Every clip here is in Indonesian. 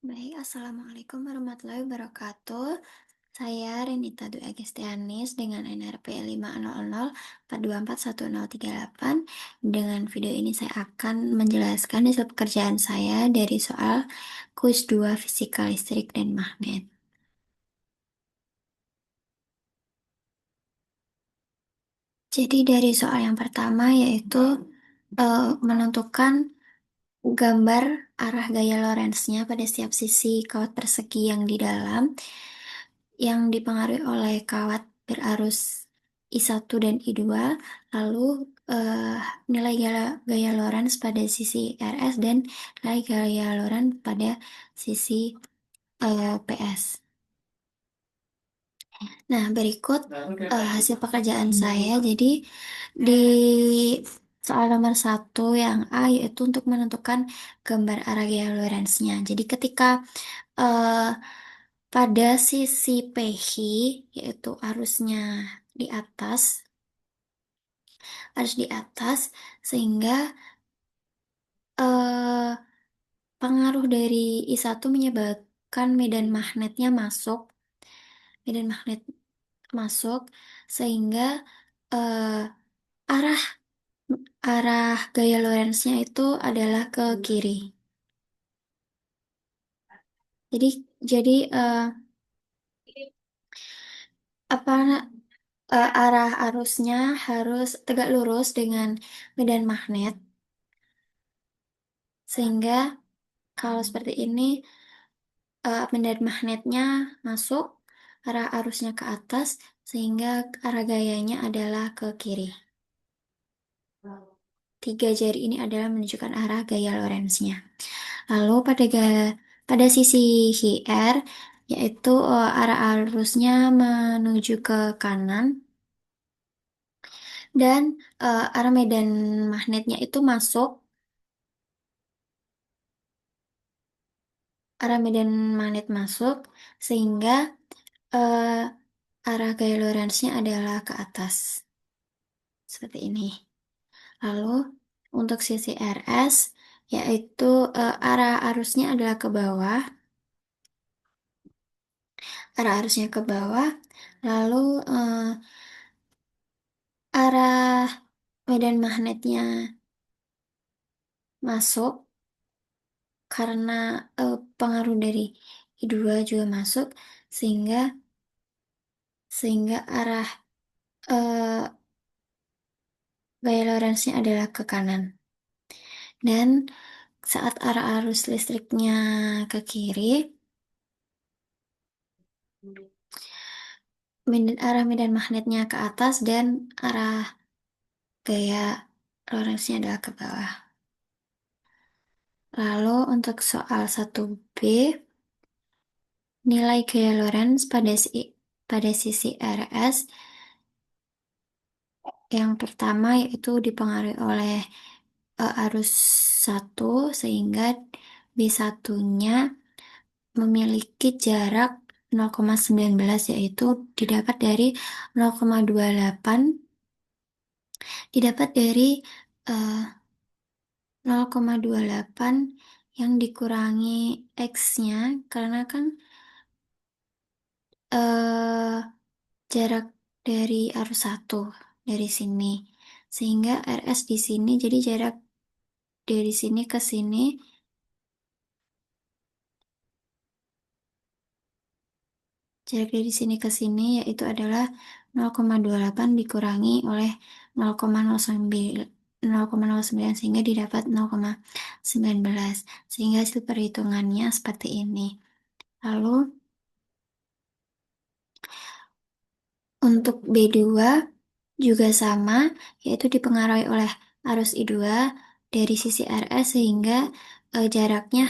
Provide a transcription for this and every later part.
Baik, Assalamualaikum warahmatullahi wabarakatuh. Saya Renita Dwi Agestianis dengan NRP 500424138. Dengan video ini saya akan menjelaskan hasil pekerjaan saya dari soal kuis 2 fisika listrik dan magnet. Jadi dari soal yang pertama yaitu menentukan gambar arah gaya Lorentz-nya pada setiap sisi kawat persegi yang di dalam yang dipengaruhi oleh kawat berarus I1 dan I2, lalu eh, nilai gaya Lorentz pada sisi RS dan nilai gaya Lorentz pada sisi PS. Nah, berikut hasil pekerjaan saya. Jadi, di soal nomor satu yang A yaitu untuk menentukan gambar arah gaya Lorentz-nya. Jadi, ketika eh, pada sisi PH, yaitu di atas, arus di atas, sehingga eh, pengaruh dari I1 menyebabkan medan magnet masuk, sehingga eh, arah arah gaya Lorentz-nya itu adalah ke kiri. Jadi jadi apa arah arusnya harus tegak lurus dengan medan magnet, sehingga kalau seperti ini medan magnetnya masuk, arah arusnya ke atas, sehingga arah gayanya adalah ke kiri. Tiga jari ini adalah menunjukkan arah gaya Lorentz-nya. Lalu pada sisi HR, yaitu arah arusnya menuju ke kanan, dan arah medan magnetnya itu arah medan magnet masuk, sehingga eh, arah gaya Lorentz-nya adalah ke atas. Seperti ini. Lalu untuk sisi RS, yaitu arah arusnya adalah ke bawah, lalu arah medan magnetnya masuk karena pengaruh dari I2 juga masuk, sehingga arah eh, gaya Lorentz-nya adalah ke kanan. Dan saat arah arus listriknya ke kiri, arah medan magnetnya ke atas dan arah gaya Lorentz-nya adalah ke bawah. Lalu untuk soal 1B, nilai gaya Lorentz pada sisi RS yang pertama yaitu dipengaruhi oleh arus 1, sehingga B1-nya memiliki jarak 0,19, yaitu didapat dari 0,28, didapat dari eh, 0,28 yang dikurangi X-nya, karena kan eh, jarak dari arus 1 dari sini. Sehingga RS di sini, jadi jarak dari sini ke sini, yaitu adalah 0,28 dikurangi oleh 0,09, 0,09, sehingga didapat 0,19. Sehingga hasil perhitungannya seperti ini. Lalu untuk B2 juga sama, yaitu dipengaruhi oleh arus I2 dari sisi RS, sehingga jaraknya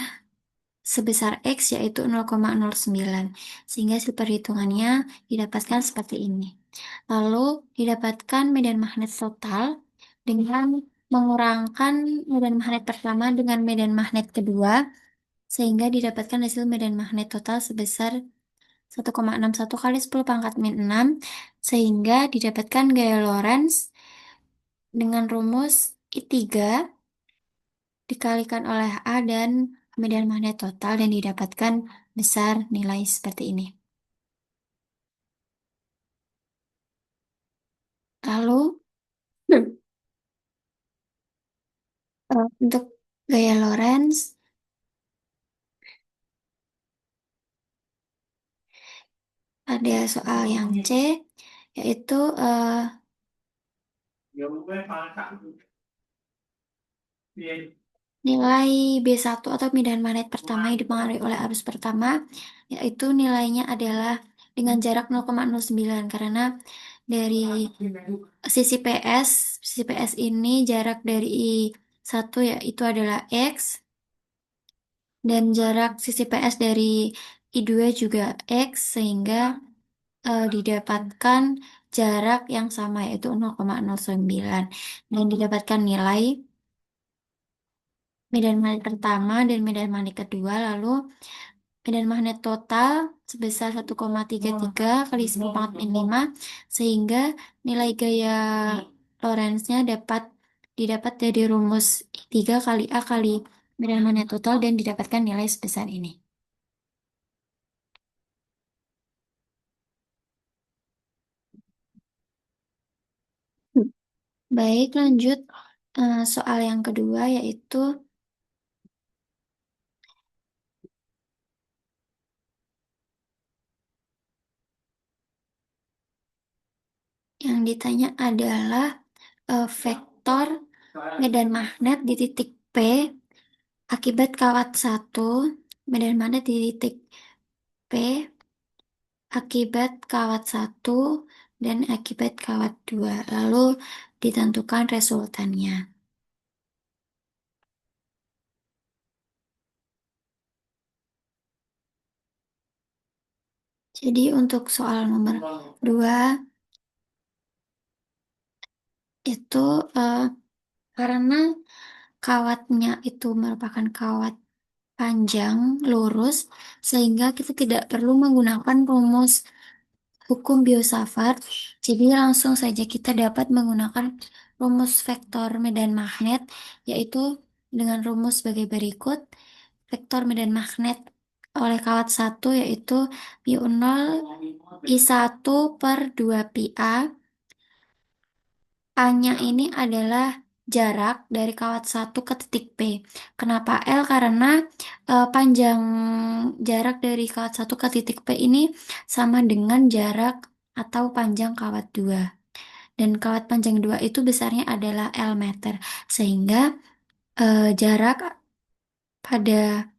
sebesar X yaitu 0,09. Sehingga hasil perhitungannya didapatkan seperti ini. Lalu didapatkan medan magnet total dengan mengurangkan medan magnet pertama dengan medan magnet kedua, sehingga didapatkan hasil medan magnet total sebesar 1,61 kali 10 pangkat min 6, sehingga didapatkan gaya Lorentz dengan rumus I3 dikalikan oleh A dan medan magnet total dan didapatkan besar nilai seperti ini. Lalu, untuk gaya Lorentz, ada soal yang C, yaitu nilai B1 atau medan magnet pertama yang dipengaruhi oleh arus pertama, yaitu nilainya adalah dengan jarak 0,09 karena dari sisi PS ini jarak dari I1 yaitu adalah X, dan jarak sisi PS dari I2 juga X, sehingga didapatkan jarak yang sama yaitu 0,09 dan didapatkan nilai medan magnet pertama dan medan magnet kedua. Lalu medan magnet total sebesar 1,33 kali 10 pangkat min 5, sehingga nilai gaya Lorentz-nya didapat dari rumus 3 kali A kali medan magnet total dan didapatkan nilai sebesar ini. Baik, lanjut soal yang kedua, yaitu yang ditanya adalah vektor medan magnet di titik P akibat kawat satu, medan magnet di titik P akibat kawat satu dan akibat kawat dua. Lalu ditentukan resultannya. Jadi untuk soal nomor 2 itu eh, karena kawatnya itu merupakan kawat panjang lurus, sehingga kita tidak perlu menggunakan rumus hukum Biot-Savart. Jadi langsung saja kita dapat menggunakan rumus vektor medan magnet, yaitu dengan rumus sebagai berikut. Vektor medan magnet oleh kawat satu yaitu mu0 I1 per 2 pi A. A-nya ini adalah jarak dari kawat satu ke titik P. Kenapa L? Karena panjang jarak dari kawat satu ke titik P ini sama dengan jarak atau panjang kawat 2. Dan kawat panjang 2 itu besarnya adalah L meter. Sehingga jarak pada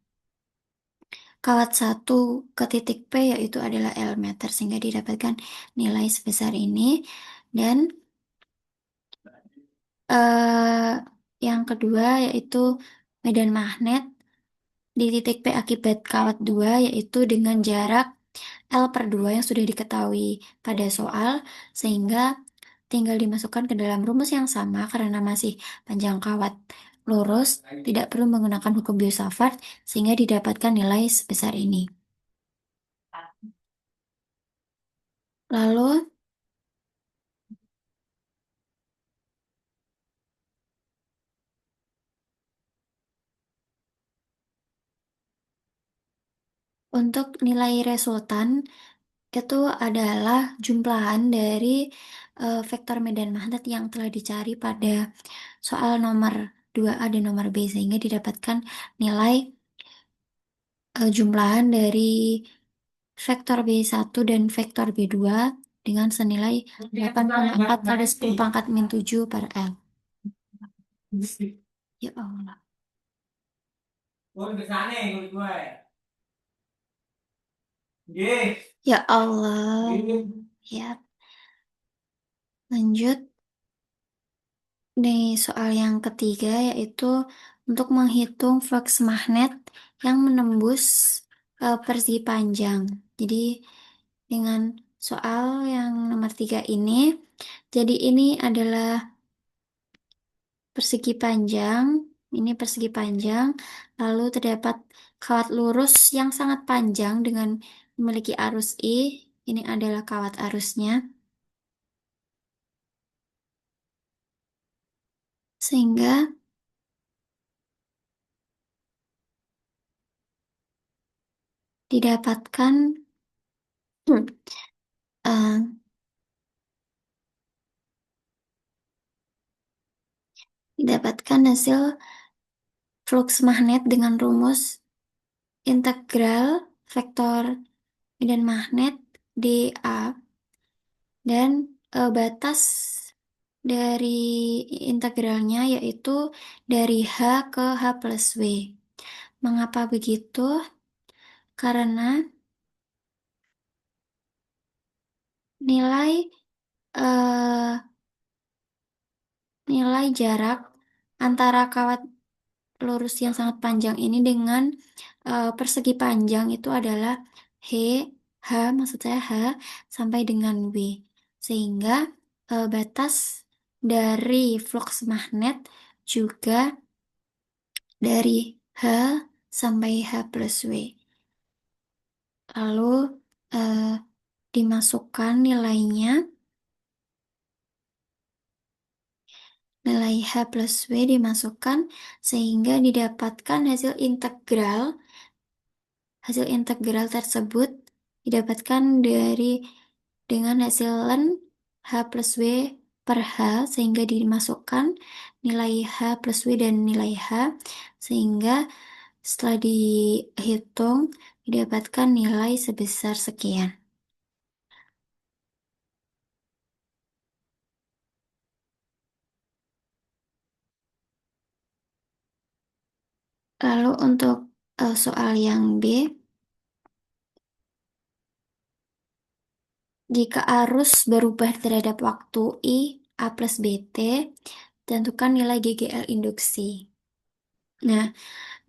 kawat satu ke titik P yaitu adalah L meter. Sehingga didapatkan nilai sebesar ini. Dan eh, yang kedua yaitu medan magnet di titik P akibat kawat 2 yaitu dengan jarak L per 2 yang sudah diketahui pada soal, sehingga tinggal dimasukkan ke dalam rumus yang sama karena masih panjang kawat lurus, tidak perlu menggunakan hukum Biot-Savart, sehingga didapatkan nilai sebesar ini. Lalu untuk nilai resultan itu adalah jumlahan dari vektor medan magnet yang telah dicari pada soal nomor 2A dan nomor B, sehingga didapatkan nilai jumlahan dari vektor B1 dan vektor B2 dengan senilai 8,4 kali 10 pangkat min 7 per L. Ya Allah. Ya Allah. Ya, lanjut. Nih, soal yang ketiga yaitu untuk menghitung flux magnet yang menembus persegi panjang. Jadi dengan soal yang nomor 3 ini, jadi ini adalah persegi panjang, ini persegi panjang, lalu terdapat kawat lurus yang sangat panjang dengan memiliki arus I, ini adalah kawat arusnya, sehingga didapatkan eh, didapatkan hasil flux magnet dengan rumus integral vektor medan magnet dA dan batas dari integralnya yaitu dari H ke H plus W. Mengapa begitu? Karena nilai eh, nilai jarak antara kawat lurus yang sangat panjang ini dengan persegi panjang itu adalah H, H maksud saya H sampai dengan W. Sehingga batas dari flux magnet juga dari H sampai H plus W. Lalu eh, dimasukkan nilainya, nilai H plus W dimasukkan sehingga didapatkan hasil integral tersebut didapatkan dengan hasil ln H plus W per H sehingga dimasukkan nilai H plus W dan nilai H sehingga setelah dihitung didapatkan nilai sebesar sekian. Lalu untuk soal yang B, jika arus berubah terhadap waktu I, A plus BT, tentukan nilai GGL induksi. Nah,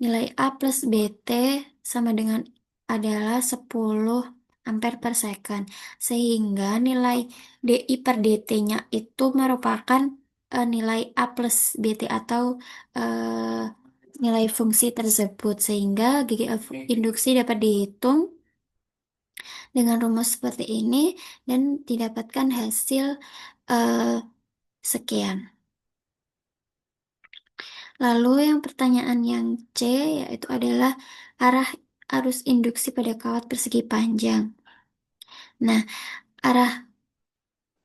nilai A plus BT sama dengan adalah 10 ampere per second. Sehingga nilai DI per DT-nya itu merupakan nilai A plus BT atau eh, nilai fungsi tersebut. Sehingga GGL induksi dapat dihitung dengan rumus seperti ini dan didapatkan hasil eh, sekian. Lalu yang pertanyaan yang C yaitu adalah arah arus induksi pada kawat persegi panjang. Nah, arah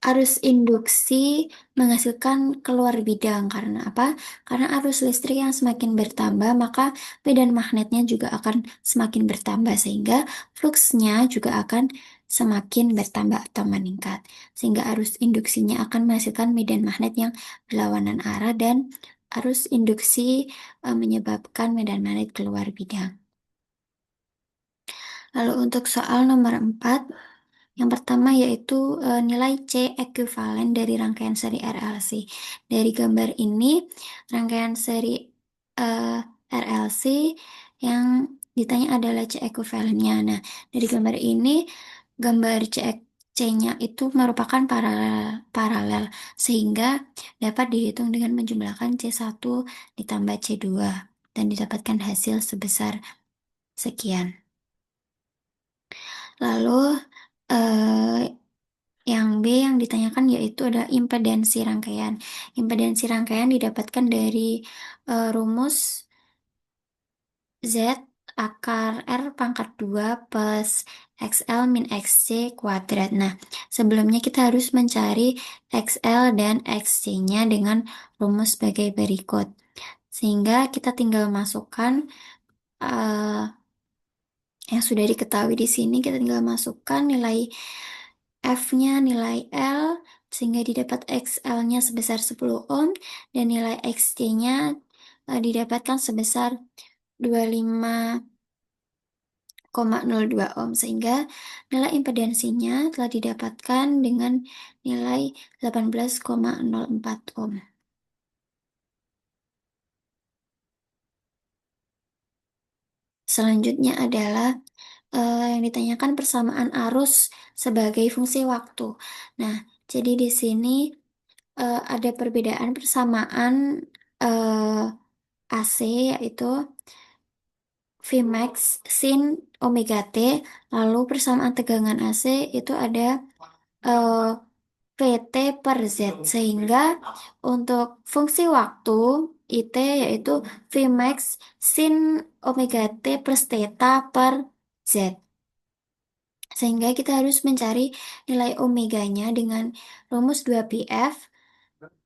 arus induksi menghasilkan keluar bidang karena apa? Karena arus listrik yang semakin bertambah, maka medan magnetnya juga akan semakin bertambah sehingga fluksnya juga akan semakin bertambah atau meningkat. Sehingga arus induksinya akan menghasilkan medan magnet yang berlawanan arah dan arus induksi menyebabkan medan magnet keluar bidang. Lalu untuk soal nomor 4, yang pertama yaitu nilai C ekuivalen dari rangkaian seri RLC. Dari gambar ini, rangkaian seri eh, RLC yang ditanya adalah C ekuivalennya. Nah, dari gambar ini, gambar C-nya itu merupakan paralel sehingga dapat dihitung dengan menjumlahkan C1 ditambah C2 dan didapatkan hasil sebesar sekian. Lalu eh, yang B yang ditanyakan yaitu ada impedansi rangkaian. Impedansi rangkaian didapatkan dari rumus Z akar R pangkat 2 plus XL min XC kuadrat. Nah, sebelumnya kita harus mencari XL dan XC-nya dengan rumus sebagai berikut. Sehingga kita tinggal masukkan eh, yang sudah diketahui di sini, kita tinggal masukkan nilai F-nya nilai L sehingga didapat XL-nya sebesar 10 ohm dan nilai XC-nya didapatkan sebesar 25,02 ohm sehingga nilai impedansinya telah didapatkan dengan nilai 18,04 ohm. Selanjutnya adalah yang ditanyakan persamaan arus sebagai fungsi waktu. Nah, jadi di sini ada perbedaan persamaan AC yaitu Vmax sin omega T, lalu persamaan tegangan AC itu ada eh, VT per Z, sehingga untuk fungsi waktu IT yaitu Vmax sin omega T plus theta per Z. Sehingga kita harus mencari nilai omeganya dengan rumus 2πf.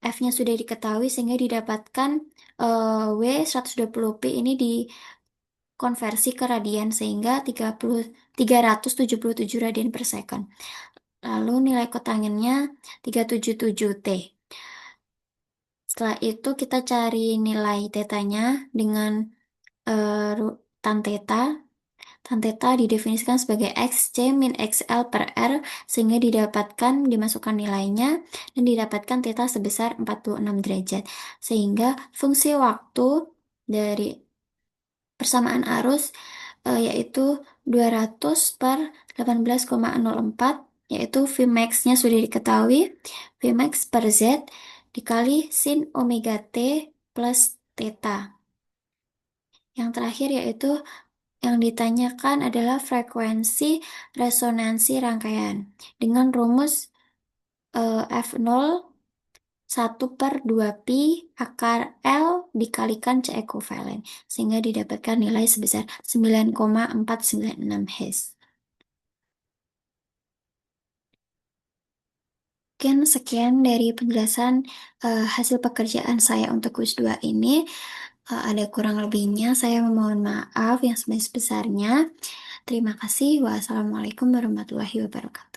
F-nya sudah diketahui sehingga didapatkan W 120p ini dikonversi ke radian sehingga 377 radian per second. Lalu nilai kotangennya 377T. Setelah itu kita cari nilai tetanya dengan tan theta. Tan theta didefinisikan sebagai XC min XL per R sehingga dimasukkan nilainya dan didapatkan theta sebesar 46 derajat. Sehingga fungsi waktu dari persamaan arus yaitu 200 per 18,04 yaitu Vmax-nya sudah diketahui. Vmax per Z dikali sin omega T plus theta. Yang terakhir yaitu yang ditanyakan adalah frekuensi resonansi rangkaian dengan rumus F0 1/2 pi akar L dikalikan C ekuivalen sehingga didapatkan nilai sebesar 9,496 Hz. Mungkin sekian dari penjelasan hasil pekerjaan saya untuk kuis 2 ini. Ada kurang lebihnya, saya memohon maaf yang sebesar-besarnya. Terima kasih. Wassalamualaikum warahmatullahi wabarakatuh.